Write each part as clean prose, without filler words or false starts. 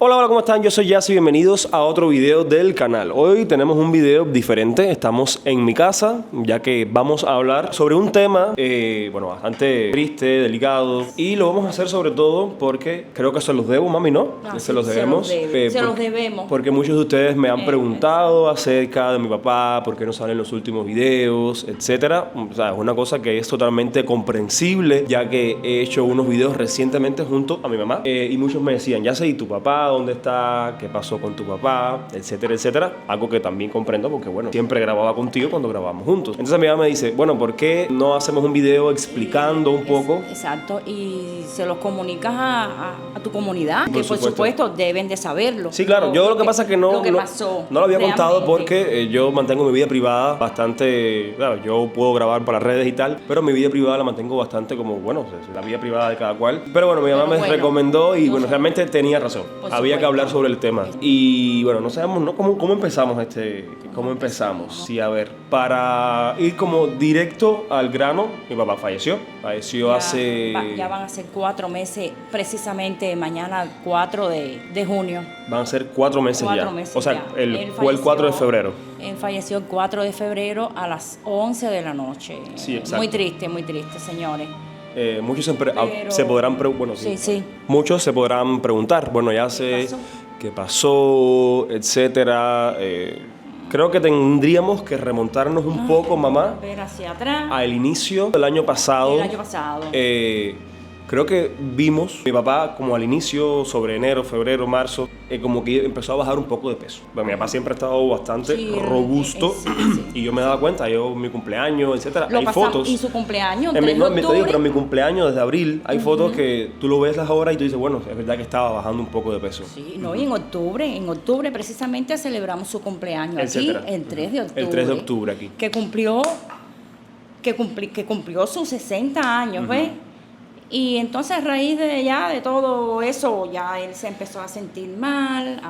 Hola, hola, ¿cómo están? Yo soy Yassi, bienvenidos a otro video del canal. Hoy tenemos un video diferente, estamos en mi casa, ya que vamos a hablar sobre un tema, bastante triste, delicado, y lo vamos a hacer sobre todo porque creo que se los debo, mami, ¿no? Se los debemos. Se los debemos. Porque muchos de ustedes me han preguntado acerca de mi papá, por qué no salen los últimos videos, etcétera. O sea, es una cosa que es totalmente comprensible, ya que he hecho unos videos recientemente junto a mi mamá, y muchos me decían, ya sé, ¿y tu papá dónde está? ¿Qué pasó con tu papá? Etcétera, etcétera. Algo que también comprendo porque, bueno, siempre grababa contigo cuando grabábamos juntos. Entonces mi mamá me dice, bueno, ¿por qué no hacemos un video explicando un poco? Exacto, y se los comunicas a tu comunidad, que por supuesto. supuesto deben de saberlo. Sí, claro. Yo lo que pasa es que no lo había contado realmente. porque yo mantengo mi vida privada bastante... Claro, yo puedo grabar para las redes y tal, pero mi vida privada la mantengo bastante como, bueno, la vida privada de cada cual. Pero bueno, mi mamá me recomendó y, bueno, realmente tenía razón. Había que hablar sobre el tema. Y, bueno, no sabemos, ¿no? ¿Cómo empezamos ¿Cómo empezamos? Sí, a ver, para ir como directo al grano, mi papá falleció hace... Ya van a ser 4 meses, precisamente mañana 4 de junio. Van a ser 4 meses 4 ya. meses o sea, ya. fue el 4 de febrero. Él falleció el 4 de febrero a las 11 de la noche. Sí, exacto. Muy triste, señores. Muchos se podrán sí. Muchos se podrán preguntar, bueno, ya sé qué pasó, etcétera. Creo que tendríamos que remontarnos un poco, mamá, ver hacia atrás. Al inicio del año pasado. Creo que vimos mi papá como al inicio, sobre enero, febrero, marzo, como que empezó a bajar un poco de peso. Bueno, mi papá siempre ha estado bastante robusto y yo me daba cuenta, mi cumpleaños, etcétera. Hay fotos. Y su cumpleaños, Te digo, pero en mi cumpleaños desde abril hay fotos que tú lo ves las horas y tú dices, bueno, es verdad que estaba bajando un poco de peso. Sí, no, y en octubre precisamente celebramos su cumpleaños aquí, el 3 de octubre. El 3 de octubre aquí. Que cumplió sus 60 años, ¿ves? Y entonces a raíz de todo eso, ya él se empezó a sentir mal.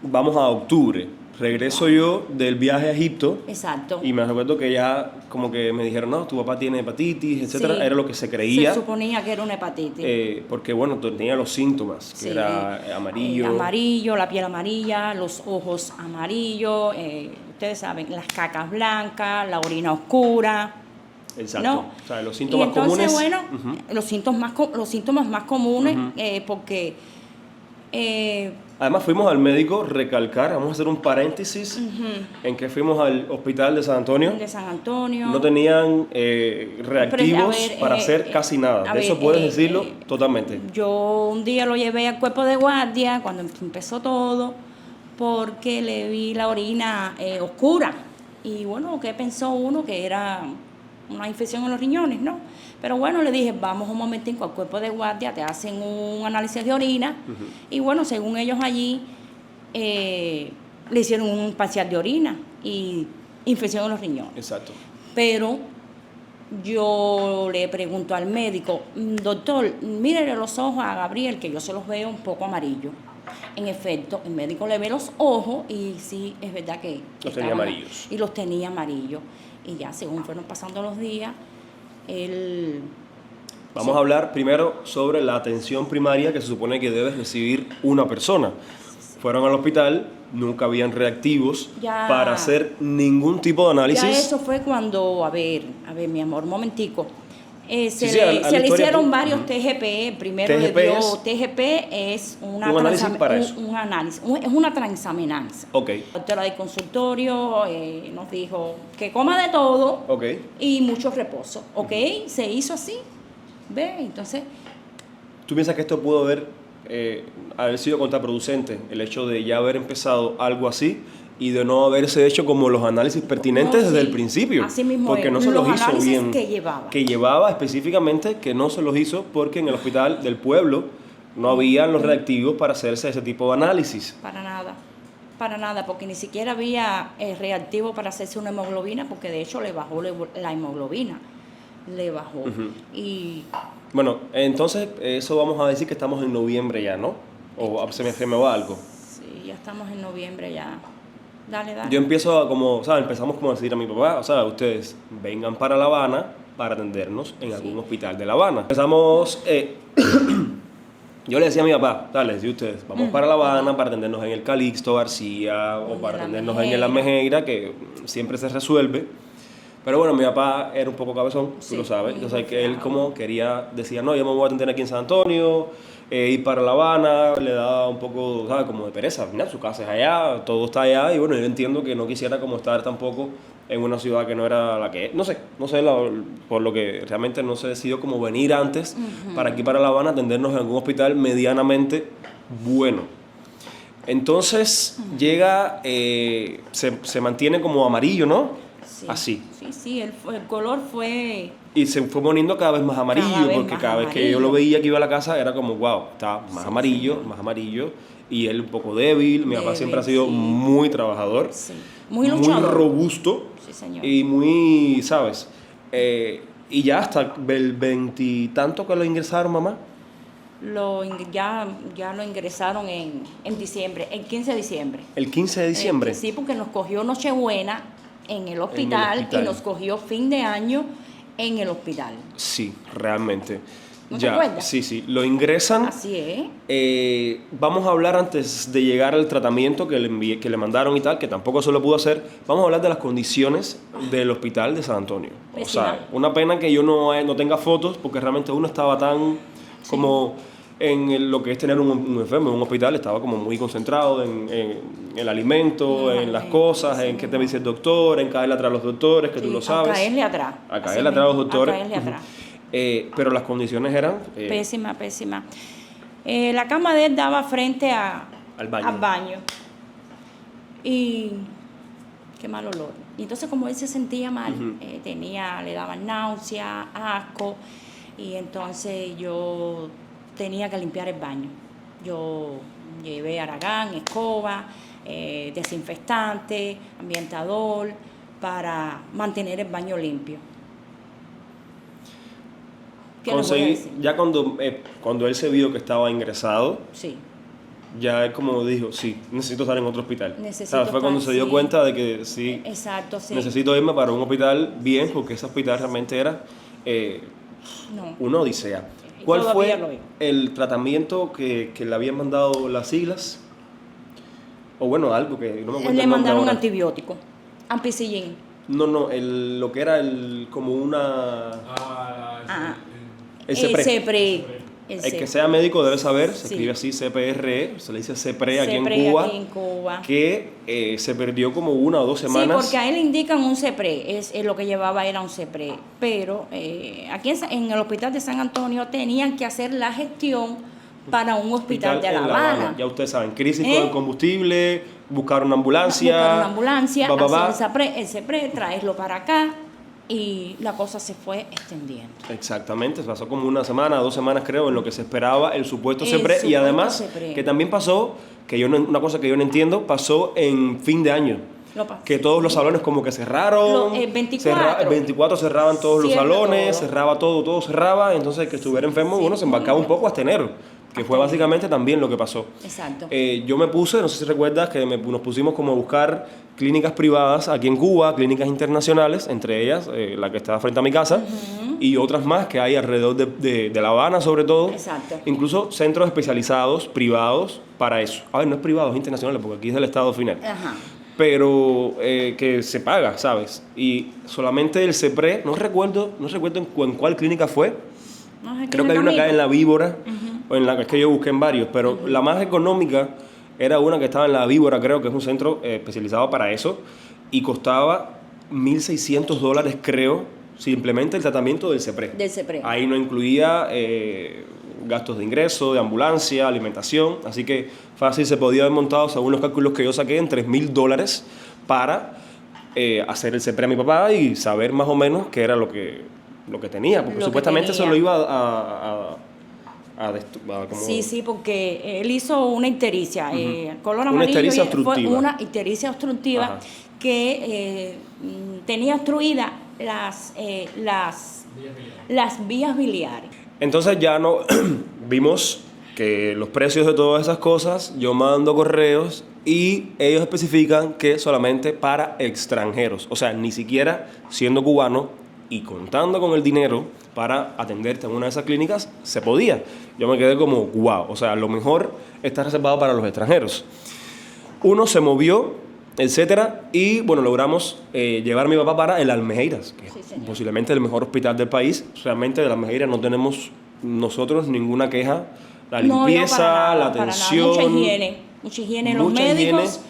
Vamos a octubre. Regreso yo del viaje a Egipto. Exacto. Y me recuerdo que ya como que me dijeron, no, tu papá tiene hepatitis, etcétera. Sí. Era lo que se creía. Se suponía que era una hepatitis. Porque, bueno, tenía los síntomas, que era amarillo. Amarillo, la piel amarilla, los ojos amarillos, ustedes saben, las cacas blancas, la orina oscura. Exacto. ¿No? O sea, los síntomas comunes. Bueno, los síntomas más comunes, porque... Además fuimos al médico, vamos a hacer un paréntesis, en que fuimos al hospital de San Antonio. No tenían reactivos para hacer casi nada. De eso puedes decirlo totalmente. Yo un día lo llevé al cuerpo de guardia, cuando empezó todo, porque le vi la orina oscura. Y bueno, ¿qué pensó uno? Que era una infección en los riñones, ¿no? Pero bueno, le dije, vamos un momentico al cuerpo de guardia, te hacen un análisis de orina, y bueno, según ellos allí, le hicieron un parcial de orina y infección en los riñones. Exacto. Pero yo le pregunto al médico, doctor, mírele los ojos a Gabriel, que yo se los veo un poco amarillos. En efecto, el médico le ve los ojos y sí, es verdad que los tenía amarillos. Y los tenía amarillos. Y ya, según fueron pasando los días, Vamos a hablar primero sobre la atención primaria que se supone que debe recibir una persona. Fueron al hospital, nunca habían reactivos para hacer ningún tipo de análisis. Ya eso fue cuando, a ver, mi amor, un momentico. Se le hicieron varios TGP. Primero le dio TGP, es un análisis, es una transaminasa. Okay. La doctora del consultorio nos dijo que coma de todo, y mucho reposo. Se hizo así. ¿Ve? Entonces, ¿tú piensas que esto pudo haber sido contraproducente, el hecho de ya haber empezado algo así y de no haberse hecho como los análisis pertinentes desde el principio? Así mismo, porque no se los hizo bien. Que llevaba específicamente, que no se los hizo porque en el hospital del pueblo no habían los reactivos para hacerse ese tipo de análisis. Para nada, porque ni siquiera había reactivo para hacerse una hemoglobina, porque de hecho le bajó la hemoglobina. Le bajó. Y bueno, entonces eso vamos a decir que estamos en noviembre ya, ¿no? ¿O se me va algo? Sí, ya estamos en noviembre ya. Dale. Yo empezamos como a decir a mi papá, ustedes vengan para La Habana para atendernos en algún hospital de La Habana. Empezamos Yo le decía a mi papá, dale, decía ustedes, vamos para La Habana para atendernos en el Calixto García o para atendernos en el Almejeira, que siempre se resuelve. Pero bueno, mi papá era un poco cabezón, tú lo sabes. Entonces que él como quería, decía, no, yo me voy a atender aquí en San Antonio, ir para La Habana, le daba un poco, ¿sabes? Como de pereza. Al final su casa es allá, todo está allá y bueno, yo entiendo que no quisiera como estar tampoco en una ciudad que no era la que es. No sé, por lo que realmente no se decidió como venir antes para aquí para La Habana, atendernos en algún hospital medianamente bueno. Entonces llega, se mantiene como amarillo, ¿no? Sí, Así. Sí, el color fue... Y se fue poniendo cada vez más amarillo, Cada vez porque más cada vez que yo lo veía que iba a la casa era como, wow, está más amarillo, más amarillo. Y él un poco débil. Mi papá siempre ha sido muy trabajador, muy luchador, muy robusto. Sí, señor. Y muy, ¿sabes? Y ya hasta el 20 y tanto que lo ingresaron, mamá. Ya lo ingresaron en diciembre, el 15 de diciembre. El 15 de diciembre. Sí, porque nos cogió Nochebuena en el hospital y nos cogió fin de año en el hospital. Sí, realmente. ¿No te acuerdas? Sí, lo ingresan. Así es. Vamos a hablar antes de llegar al tratamiento que le mandaron y tal, que tampoco se lo pudo hacer. Vamos a hablar de las condiciones del hospital de San Antonio. O sea, una pena que yo no tenga fotos, porque realmente uno estaba tan como en lo que es tener un enfermo en un hospital, estaba como muy concentrado en el alimento, en las cosas, en qué te dice el doctor, en caerle atrás a los doctores, que tú lo sabes. A caerle atrás. A caerle atrás a los doctores. A caerle atrás. Pero las condiciones eran... pésima. La cama de él daba frente al baño. Y qué mal olor. Y entonces como él se sentía mal, le daban náusea, asco, y entonces yo tenía que limpiar el baño. Yo llevé aragán, escoba, desinfectante, ambientador, para mantener el baño limpio. Ya cuando él se vio que estaba ingresado, ya él como dijo, sí, necesito estar en otro hospital. Fue cuando se dio cuenta de que sí, necesito irme para un hospital bien, porque ese hospital realmente era una odisea. ¿Cuál fue el tratamiento que le habían mandado las siglas? O bueno, algo que no me acuerdo. Le mandaron un antibiótico, ampicillin. No, lo que era como una... El CEPRE. El que sea médico debe saber, se escribe así, CPRE, se le dice CEPRE aquí en Cuba, que se perdió como 1 o 2 semanas. Sí, porque a él le indican un CEPRE, lo que llevaba era un CEPRE, pero aquí en el hospital de San Antonio tenían que hacer la gestión para un hospital de La Habana. Ya ustedes saben, crisis con el combustible, buscar una ambulancia. Hacer el CEPRE, traerlo para acá. Y la cosa se fue extendiendo. Exactamente, pasó como 1 semana, 2 semanas creo, en lo que se esperaba el supuesto CEPRE. Y además, que también pasó, una cosa que yo no entiendo, pasó en fin de año. Que todos los salones como que cerraron. El 24. El 24 cerraban todos los salones, cerraba todo cerraba. Entonces el que estuviera enfermo, se embarcaba un poco hasta enero. Que fue básicamente también lo que pasó. Exacto. Yo me puse, no sé si recuerdas, que nos pusimos como a buscar clínicas privadas aquí en Cuba, clínicas internacionales, entre ellas la que está frente a mi casa, y otras más que hay alrededor de La Habana sobre todo. Exacto. Incluso centros especializados, privados, para eso. A ver, no es privados, es internacionales, porque aquí es del Estado final. Ajá. Pero que se paga, ¿sabes? Y solamente el CEPRE, no recuerdo en cuál clínica fue. Creo que hay una acá en La Víbora, o en la que yo busqué en varios, pero la más económica era una que estaba en La Víbora, creo que es un centro especializado para eso, y costaba $1,600, creo, simplemente el tratamiento del CEPRE. Ahí no incluía gastos de ingreso, de ambulancia, alimentación, así que fácil se podía haber montado, según los cálculos que yo saqué, en $3,000 para hacer el CEPRE a mi papá y saber más o menos qué era lo que tenía, porque supuestamente eso lo iba Sí, porque él hizo una ictericia, color amarillo, una ictericia obstructiva. Fue una ictericia obstructiva que tenía obstruidas las vías biliares. Entonces ya no vimos que los precios de todas esas cosas, yo mando correos y ellos especifican que solamente para extranjeros, o sea, ni siquiera siendo cubano y contando con el dinero para atenderte en una de esas clínicas, se podía. Yo me quedé como, wow, o sea, lo mejor está reservado para los extranjeros. Uno se movió, etcétera, y bueno, logramos llevar a mi papá para el Almejeiras, que Sí, es señor. posiblemente el mejor hospital del país. Realmente del Almejeiras no tenemos nosotros ninguna queja. La limpieza, para nada, la para nada. atención. Mucha higiene, los mucha médicos.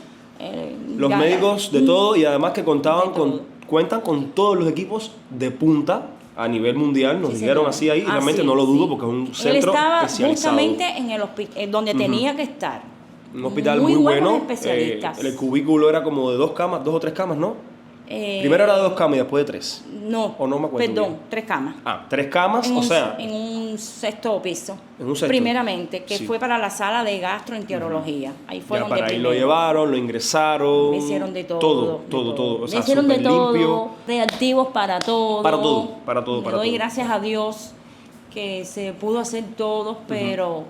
Los médicos de todo, y además que de todo. cuentan con todos los equipos de punta a nivel mundial. Nos Sí, dijeron señor. así ahí, y realmente no lo dudo porque es un Él centro estaba especializado. justamente en el hospital donde tenía que estar. Un hospital muy buenos bueno. especialistas. El cubículo era como de 2 camas, 2 o 3 camas, ¿no? Primero era de 2 camas y después de 3. No, O no me acuerdo perdón, bien. 3 camas. 3 camas, En o un, sea, en un sexto piso. En un sexto. Primeramente, que Sí. fue para la sala de gastroenterología. Ahí fue ya donde para ahí lo primero llevaron, lo ingresaron. me hicieron de todo. Todo. O Me sea, hicieron de súper todo, limpio. reactivos para todo. Para todo. Le doy gracias a Dios que se pudo hacer todo, pero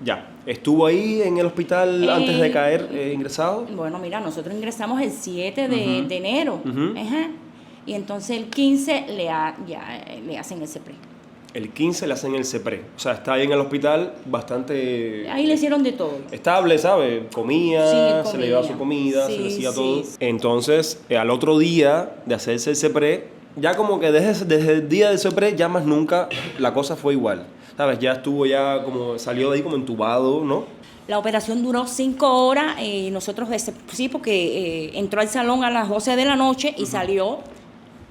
Ya. ¿Estuvo ahí en el hospital antes de caer ingresado? bueno, mira, nosotros ingresamos el 7 de enero. Ujú. Ajá. Y entonces el 15 le hacen el CEPRE. El 15 le hacen el CEPRE. O sea, está ahí en el hospital bastante Ahí le hicieron de todo. estable, ¿sabes? Comía, Sí, se le llevaba su comida, se Sí, le hacía sí. todo. Entonces, al otro día de hacerse el CEPRE, ya como que desde el día del CEPRE, ya más nunca la cosa fue igual. ¿Sabes? Ya estuvo como, salió de ahí como entubado, ¿no? La operación duró 5 horas y nosotros, sí, porque entró al salón a las 12 de la noche y salió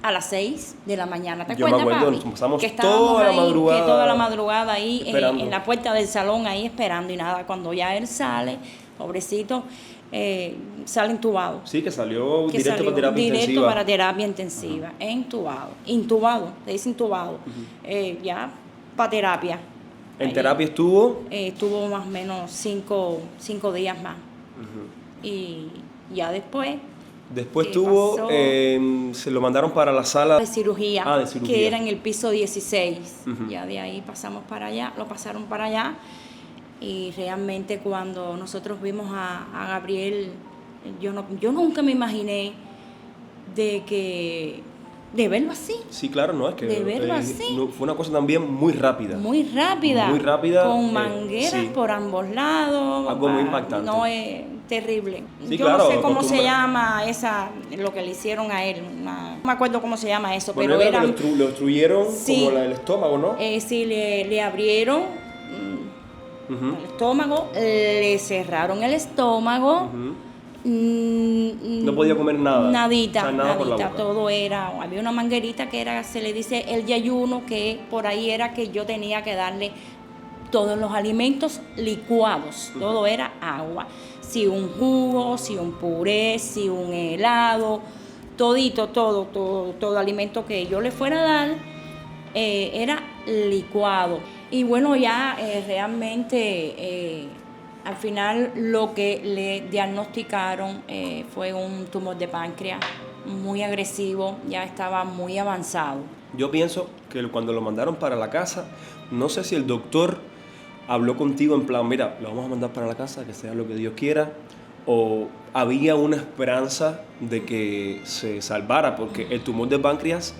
a las 6 de la mañana. ¿Te Yo me acuerdas, acuerdo, papi? nos pasamos Que estábamos toda la ahí, madrugada que toda la madrugada ahí esperando. en la puerta del salón ahí esperando y nada. Cuando ya él sale, pobrecito, sale entubado. Sí, que salió Que directo salió para terapia directo intensiva. para terapia intensiva, intubado, le dice intubado, ya para terapia. En Ahí, terapia estuvo. estuvo más o menos 5 días más. Y ya después Después ¿qué tuvo, pasó? se lo mandaron para la sala de cirugía, de cirugía. que era en el piso 16. Ujú. Ya de ahí pasamos para allá, lo pasaron para allá. Y realmente cuando nosotros vimos a Gabriel, yo nunca me imaginé de verlo así. Sí, claro, no, es que De verlo así. fue una cosa también muy rápida. Muy rápida. Muy rápida, Con mangueras sí. por ambos lados. Algo muy impactante. No, es terrible. Sí, Yo claro, no sé cómo se acostumbra- llama lo que le hicieron a él. No me acuerdo cómo se llama eso, Bueno, pero era era... que lo obstruyeron Sí. como el estómago, ¿no? Sí, le abrieron Ujú, el estómago, le cerraron el estómago. ujú. No podía comer nada. Nadita, O sea, nada por la nadita, boca. todo era. Había una manguerita que era, se le dice el yayuno, que por ahí era que yo tenía que darle todos los alimentos licuados, todo era agua. Si un jugo, si un puré, si un helado, todo alimento que yo le fuera a dar era licuado. Y bueno, ya realmente al final lo que le diagnosticaron fue un tumor de páncreas muy agresivo, ya estaba muy avanzado. Yo pienso que cuando lo mandaron para la casa, no sé si el doctor habló contigo en plan, mira, lo vamos a mandar para la casa, que sea lo que Dios quiera, o había una esperanza de que se salvara, porque el tumor de páncreas,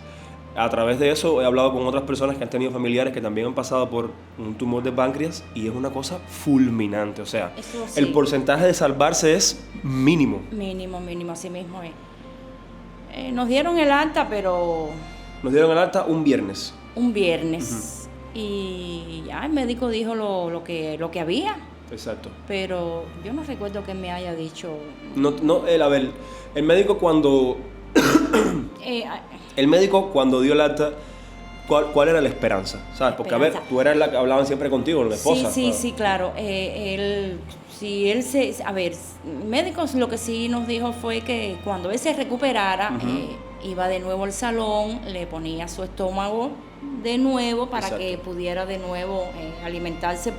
a través de eso he hablado con otras personas que han tenido familiares que también han pasado por un tumor de páncreas y es una cosa fulminante, o sea, Eso sí. el porcentaje de salvarse es mínimo. Mínimo, así mismo es. Nos dieron el alta, pero Nos dieron el alta un viernes. un viernes. Y ya el médico dijo lo que había, Exacto. pero yo no recuerdo que me haya dicho. A ver, el médico cuando eh, dio el alta, ¿cuál era la esperanza? ¿Sabes? Porque, a ver, Esperanza. tú eras la que hablaban siempre contigo, la esposa. Sí, claro. A ver, médicos lo que sí nos dijo fue que cuando él se recuperara, iba de nuevo al salón, le ponía su estómago de nuevo para Exacto. que pudiera de nuevo alimentarse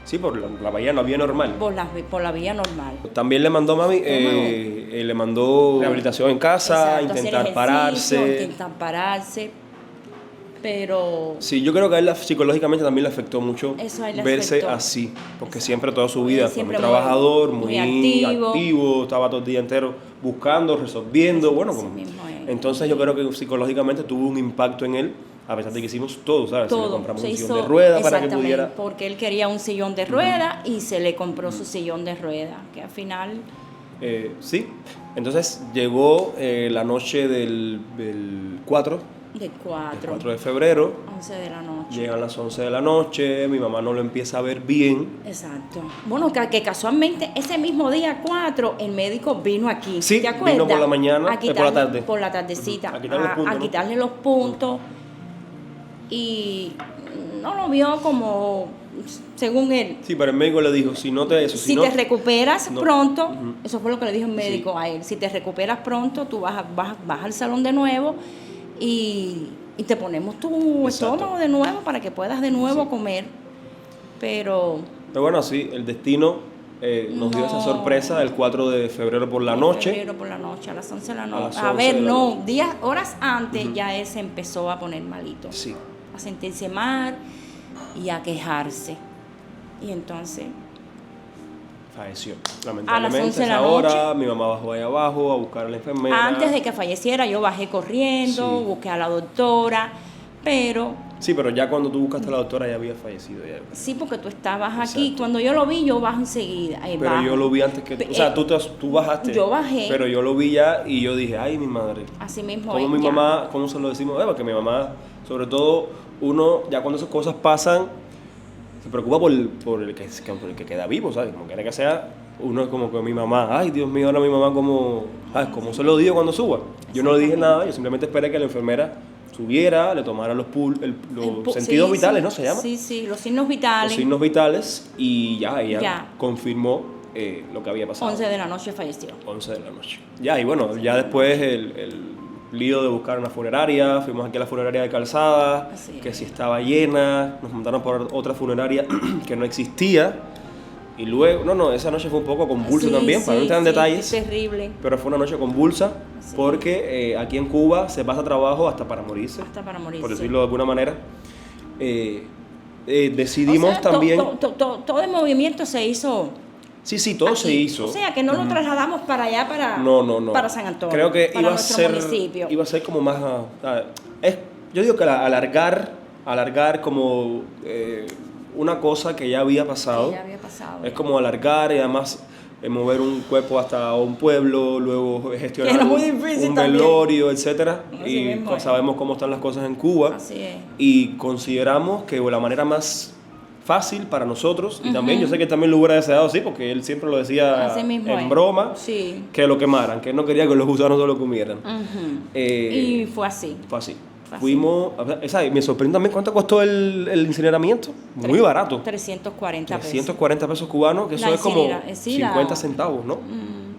Sí, por la vía normal. por la vía normal. También le mandó mami, le mandó rehabilitación en casa, Exacto, hacer intentar ejercicio, pararse. intentar pararse, pero Sí, yo creo que a él psicológicamente también le afectó mucho Eso a él le verse afectó. así, porque siempre toda su vida fue muy Siempre trabajador, muy muy activo. activo, estaba todo el día entero buscando, resolviendo, bueno, así como mismo es. Entonces yo creo que psicológicamente tuvo un impacto en él, a pesar de que hicimos todo, ¿sabes? Todo. Le compramos Se un hizo, sillón de ruedas para que exactamente, pudiera... porque él quería un sillón de ruedas y se le compró su sillón de ruedas, que al final... sí, entonces llegó la noche del 4, De 4. el 4 de febrero, 11 de la noche. llegan las 11 de la noche, mi mamá no lo empieza a ver bien. Exacto. Bueno, que casualmente ese mismo día 4 el médico vino aquí. Sí, ¿te acuerdas? vino por la mañana, A por la tarde. Por la tardecita. A quitarle los puntos, a ¿no? quitarle los puntos. Y no lo vio como, según él. Sí, pero el médico le dijo, si no te... Si te recuperas no. pronto, Ujú. eso fue lo que le dijo el médico Sí. a él. Si te recuperas pronto, tú vas al salón de nuevo y te ponemos tu Exacto. estómago de nuevo para que puedas de nuevo Sí. comer. Pero bueno, sí, el destino nos dio esa No. sorpresa el 4 de febrero por la en noche. febrero por la noche, a las 11 de la noche. las A 11 ver, de la no, noche. días, horas antes ya él se empezó a poner malito. Sí. A sentirse mal y a quejarse. Y entonces, Falleció. A las Lamentablemente, 11 de a la esa hora, noche. mi mamá bajó ahí abajo a buscar a la enfermera. antes de que falleciera, yo bajé corriendo, Sí. busqué a la doctora, pero Sí, pero ya cuando tú buscaste a la doctora ya había fallecido. Ya. sí, porque tú estabas aquí. Exacto. Cuando yo lo vi, yo bajo enseguida. Pero bajo. yo lo vi antes que... O sea, tú bajaste. Yo bajé. Pero yo lo vi ya y yo dije, ay, mi madre. Así mismo. ¿Cómo mi ya. mamá, cómo se lo decimos? Porque mi mamá, sobre todo, uno, ya cuando esas cosas pasan, se preocupa por el que queda vivo, ¿sabes? Como quiera que sea, uno es como que mi mamá, ay, Dios mío, ahora mi mamá, ¿cómo se lo digo cuando suba? Yo no le dije nada, yo simplemente esperé que la enfermera subiera, le tomara los sentidos Sí, vitales, sí, ¿no? Se llama. Sí, sí, los signos vitales. Los signos vitales, y ya, ella Ya. confirmó lo que había pasado. 11 de la noche falleció. 11 de la noche. Ya, y bueno, ya después el lío de buscar una funeraria, fuimos aquí a la funeraria de Calzada, Así que es. si estaba llena, nos mandaron por otra funeraria que no existía, y luego, esa noche fue un poco convulsa Sí, también, para no entrar en detalles, Terrible. pero fue una noche convulsa, Sí. porque aquí en Cuba se pasa trabajo hasta para morirse, Hasta para morirse. por decirlo de alguna manera. Decidimos O sea, también... todo el movimiento se hizo. Sí, todo aquí. se hizo. O sea, que no lo trasladamos para allá, No. para San Antonio. Creo que para iba a nuestro ser, municipio. iba a ser como más, yo digo que alargar como una cosa que ya había pasado. Que ya había pasado. Es como alargar y además mover un cuerpo hasta un pueblo, luego gestionar Que era muy difícil un también. velorio, etcétera. Así Y mismo es. sabemos cómo están las cosas en Cuba. Así es. Y consideramos que la manera más fácil para nosotros, y también yo sé que también lo hubiera deseado así, porque él siempre lo decía Así mismo en es. broma, Sí. que lo quemaran, que él no quería que los gusanos se lo comieran. Ujú. Y Y fue así. fue así. Fue así. Fuimos, me sorprendió también cuánto costó el incineramiento. Muy barato. 340 pesos. 340 pesos cubanos, que eso La es como sí, la- 50 centavos, ¿no?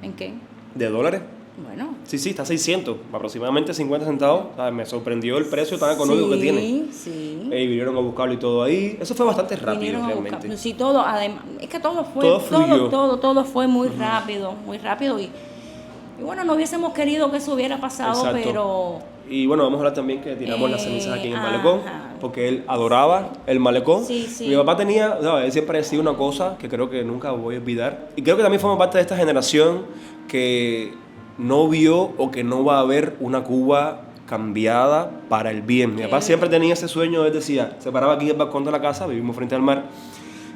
¿En qué? De dólares. Bueno. Sí, está a 600, aproximadamente 50 centavos. O sea, me sorprendió el precio tan económico que tiene. Sí. Y vinieron a buscarlo y todo ahí. Eso fue bastante rápido Vinieron a realmente. buscar. Sí, todo, además, es que todo fue, Todo fluyó. todo fue muy rápido y bueno, no hubiésemos querido que eso hubiera pasado, Exacto. pero Y bueno, vamos a hablar también que tiramos las cenizas aquí en el ajá. malecón, porque él adoraba el malecón. Sí, sí. Mi papá tenía, él siempre decía una cosa que creo que nunca voy a olvidar. Y creo que también forma parte de esta generación que no vio o que no va a ver una Cuba cambiada para el bien. Mi papá siempre tenía ese sueño, él decía, se paraba aquí en el balcón de la casa, vivimos frente al mar,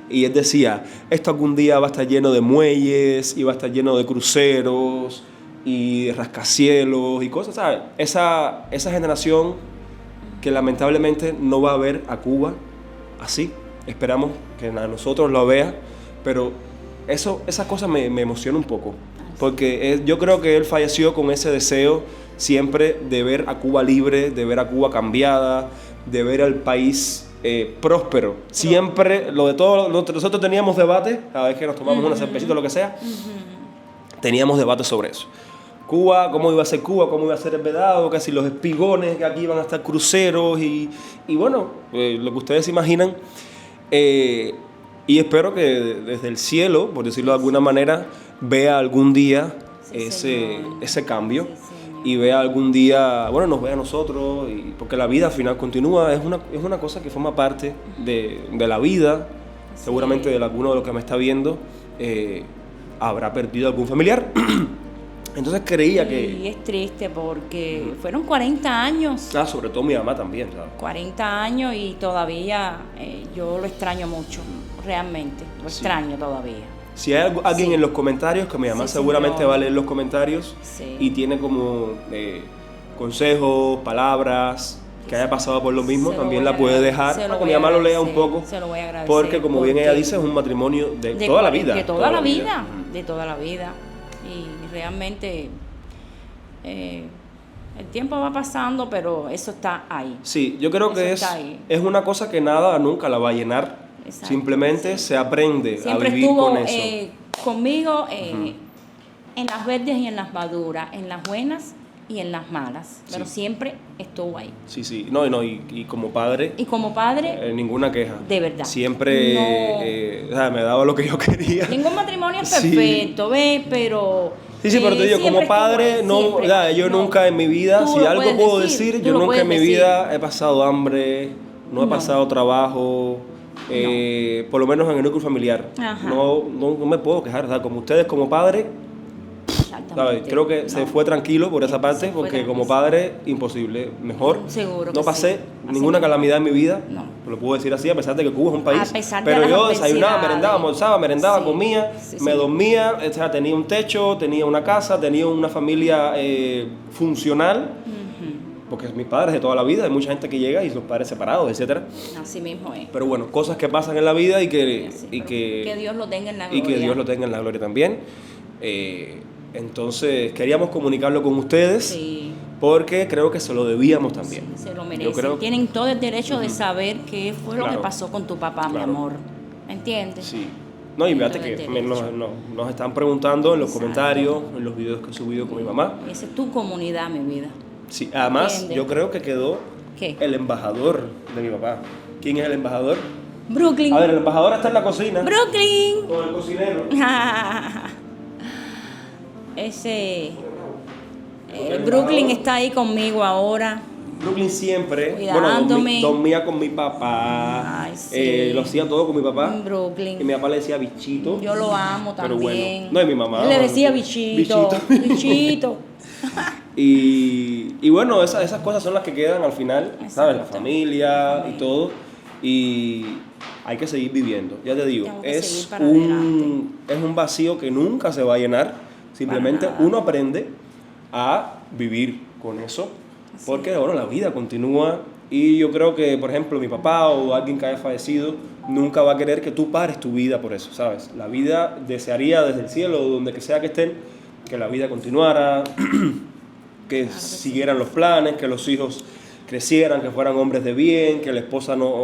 y él decía, esto algún día va a estar lleno de muelles, y va a estar lleno de cruceros, y rascacielos, y cosas, ¿sabes? Esa generación que lamentablemente no va a ver a Cuba así. Esperamos que a nosotros lo vea, pero esa cosa me emociona un poco, porque yo creo que él falleció con ese deseo siempre de ver a Cuba libre, de ver a Cuba cambiada, de ver al país próspero. Siempre, nosotros teníamos debate, cada vez que nos tomamos una cervecita o lo que sea, teníamos debate sobre eso. Cuba, cómo iba a ser Cuba, cómo iba a ser el Vedado, que si los espigones, que aquí iban a estar cruceros y bueno, lo que ustedes se imaginan. Y espero que desde el cielo, por decirlo de alguna manera, vea algún día Sí, señor. ese cambio. Sí, señor. Y vea algún día, bueno, nos vea a nosotros, porque la vida al final continúa, es una cosa que forma parte de la vida. Sí. Seguramente de alguno de los que me está viendo habrá perdido algún familiar. Entonces creía Y que... es triste porque fueron 40 años. sobre todo mi mamá también, ¿sabes? 40 años y todavía yo lo extraño mucho, realmente, lo extraño todavía. Si hay alguien Sí. en los comentarios, que mi mamá Sí, seguramente señor. va a leer los comentarios Sí. y tiene como consejos, palabras, que haya pasado por lo mismo, Se lo también voy la a puede agradecer, dejar se lo para que voy mi a mamá lo lea un agradecer, poco. se lo voy a agradecer, Porque como bien ella porque dice, es un matrimonio de de toda la 40 vida. de toda la vida, Ujú. de toda la vida. Y realmente el tiempo va pasando, pero eso está ahí. Sí, yo creo que Eso está ahí. es una cosa que nada nunca la va a llenar. Exacto, Simplemente se aprende Siempre a vivir estuvo con eso. conmigo en las verdes y en las maduras, en las buenas y en las malas, pero Sí. siempre estuvo ahí. Sí, sí. No, y como padre, Y como padre, ninguna queja. de verdad. Siempre No. o sea, me daba lo que yo quería. ningún matrimonio es Sí. perfecto, ¿ves? Pero... Sí, pero te digo, siempre como estuvo padre, ahí, no, siempre. o sea, yo No. nunca en mi vida, Tú si lo algo puedes puedo decir, decir, tú yo lo nunca en mi puedes vida he pasado hambre, no he No. pasado trabajo, por lo menos en el núcleo familiar. Ajá. No me puedo quejar, o sea, como ustedes como padre, Exactamente. ¿sabes? Creo que se No. fue tranquilo por esa Se parte, fue porque como tranquilo. padre, imposible, mejor. Seguro No que pasé sí. Así ninguna mismo. calamidad en mi vida, No. lo puedo decir así, a pesar de que Cuba es un país. A pesar de Pero las yo desayunaba, adversidades. merendaba, almorzaba, merendaba, Sí. comía, Sí, me sí. dormía, o sea, tenía un techo, tenía una casa, tenía una familia funcional, porque mis padres de toda la vida, hay mucha gente que llega y sus padres separados, etcétera. Así mismo es. Pero bueno, cosas que pasan en la vida y que, Así, y pero que, que Dios lo tenga en la y gloria. que Dios lo tenga en la gloria también. Entonces queríamos comunicarlo con ustedes Sí. porque creo que se lo debíamos también. Sí, se lo Yo merecen. creo- Tienen todo el derecho de saber qué fue lo que Claro. pasó con tu papá, mi Claro. amor. ¿Entiendes? Sí. No, y fíjate Tienen que todo el derecho. nos están preguntando en los Exacto. comentarios, en los videos que he subido con mi mamá. Esa es tu comunidad, mi vida. Sí, además, ¿Entiendes? yo creo que quedó ¿Qué? el embajador de mi papá. ¿Quién es el embajador? Brooklyn. A ver, el embajador está en la cocina Brooklyn. con el cocinero. Ese Brooklyn está ahí conmigo ahora. Brooklyn siempre, Cuidándome. dormía con mi papá, Ay, sí. lo hacía todo con mi papá. Brooklyn. Y mi papá le decía bichito. Yo lo amo Pero también. bueno, no, y mi mamá. Él le decía bichito. Bichito. Y bueno, esas cosas son las que quedan al final, ¿sabes? La Exacto. familia y todo. Y hay que seguir viviendo, ya te digo. Tengo que Es seguir para adelante. es un vacío que nunca se va a llenar. Simplemente Para nada. uno aprende a vivir con eso. Así Porque, bueno, la vida continúa. Y yo creo que, por ejemplo, mi papá o alguien que haya fallecido nunca va a querer que tú pares tu vida por eso, ¿sabes? La vida desearía desde el cielo o donde que sea que estén que la vida continuara, que siguieran los planes, que los hijos crecieran, que fueran hombres de bien, que la esposa no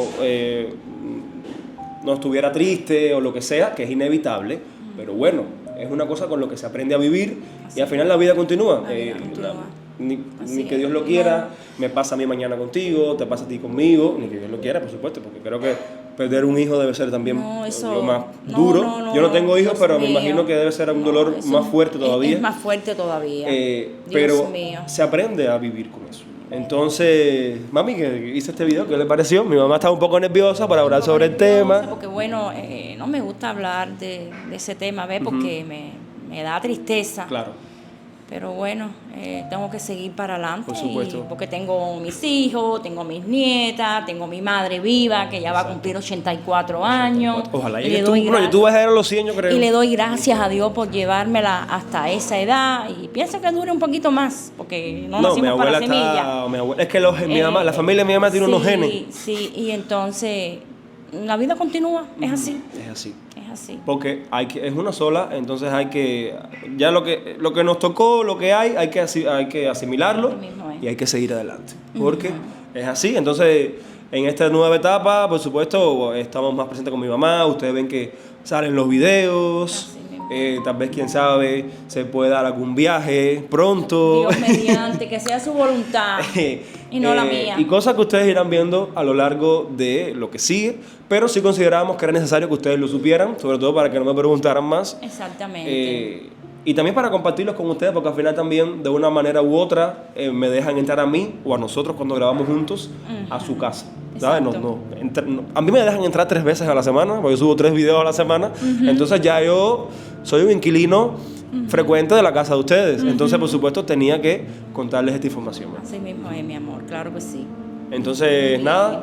estuviera triste o lo que sea, que es inevitable. Pero bueno, es una cosa con lo que se aprende a vivir y al final la vida continúa. La vida continúa. Ni Así que es. Dios lo quiera, me pasa a mí mañana contigo, te pasa a ti conmigo, ni que Dios lo quiera, por supuesto, porque creo que perder un hijo debe ser también No, eso- lo más no, duro. no, Yo no tengo hijos, Dios pero me mío. imagino que debe ser un dolor Eso más fuerte todavía. Es más fuerte todavía. Pero Dios mío. se aprende a vivir con eso. Entonces, mami, que hice este video, ¿qué le pareció? Mi mamá estaba un poco nerviosa para hablar sobre el Nerviosa, tema. Porque bueno, no me gusta hablar de ese tema, ¿ves? Porque me da tristeza. Claro. Pero bueno, tengo que seguir para adelante. Por supuesto. Porque tengo mis hijos, tengo mis nietas, tengo mi madre viva, que ya va a cumplir 84 años. Ojalá Y llegues le tú. doy Bueno, tú vas a llegar a los 100, yo creo. Y le doy gracias a Dios por llevármela hasta esa edad. Y pienso que dure un poquito más, porque no No, mi nacimos para abuela semilla. está. Es que mi mamá, la familia de mi mamá tiene unos sí, genes. Sí, y entonces la vida continúa, es así, Es así. es así. Porque es una sola, entonces hay que, ya lo que nos tocó, lo que hay que asimilarlo Así mismo es. y hay que seguir adelante. Porque es así, entonces en esta nueva etapa, por supuesto, estamos más presentes con mi mamá, ustedes ven que salen los videos, Así mismo. tal vez quién sabe, se puede dar algún viaje pronto. Dios mediante, que sea su voluntad y no la mía. Y cosas que ustedes irán viendo a lo largo de lo que sigue, pero sí considerábamos que era necesario que ustedes lo supieran, sobre todo para que no me preguntaran más. Exactamente. Y también para compartirlos con ustedes, porque al final también, de una manera u otra, me dejan entrar a mí o a nosotros cuando grabamos juntos a su casa. ¿Sabes? Exacto. A mí me dejan entrar 3 veces a la semana, porque yo subo 3 videos a la semana. Entonces ya yo soy un inquilino frecuente de la casa de ustedes. Entonces, por supuesto, tenía que contarles esta información. Así mismo es, mi amor, claro que sí. Entonces, nada.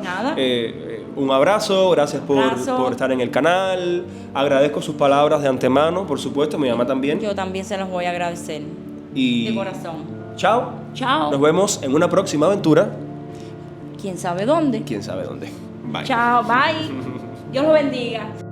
Un abrazo, gracias por estar en el canal. Agradezco sus palabras de antemano, por supuesto, mi mamá también. Yo también se los voy a agradecer. Y de corazón. Chao. Chao. Nos vemos en una próxima aventura. ¿Quién sabe dónde? ¿Quién sabe dónde? Bye. Chao, bye. Dios lo bendiga.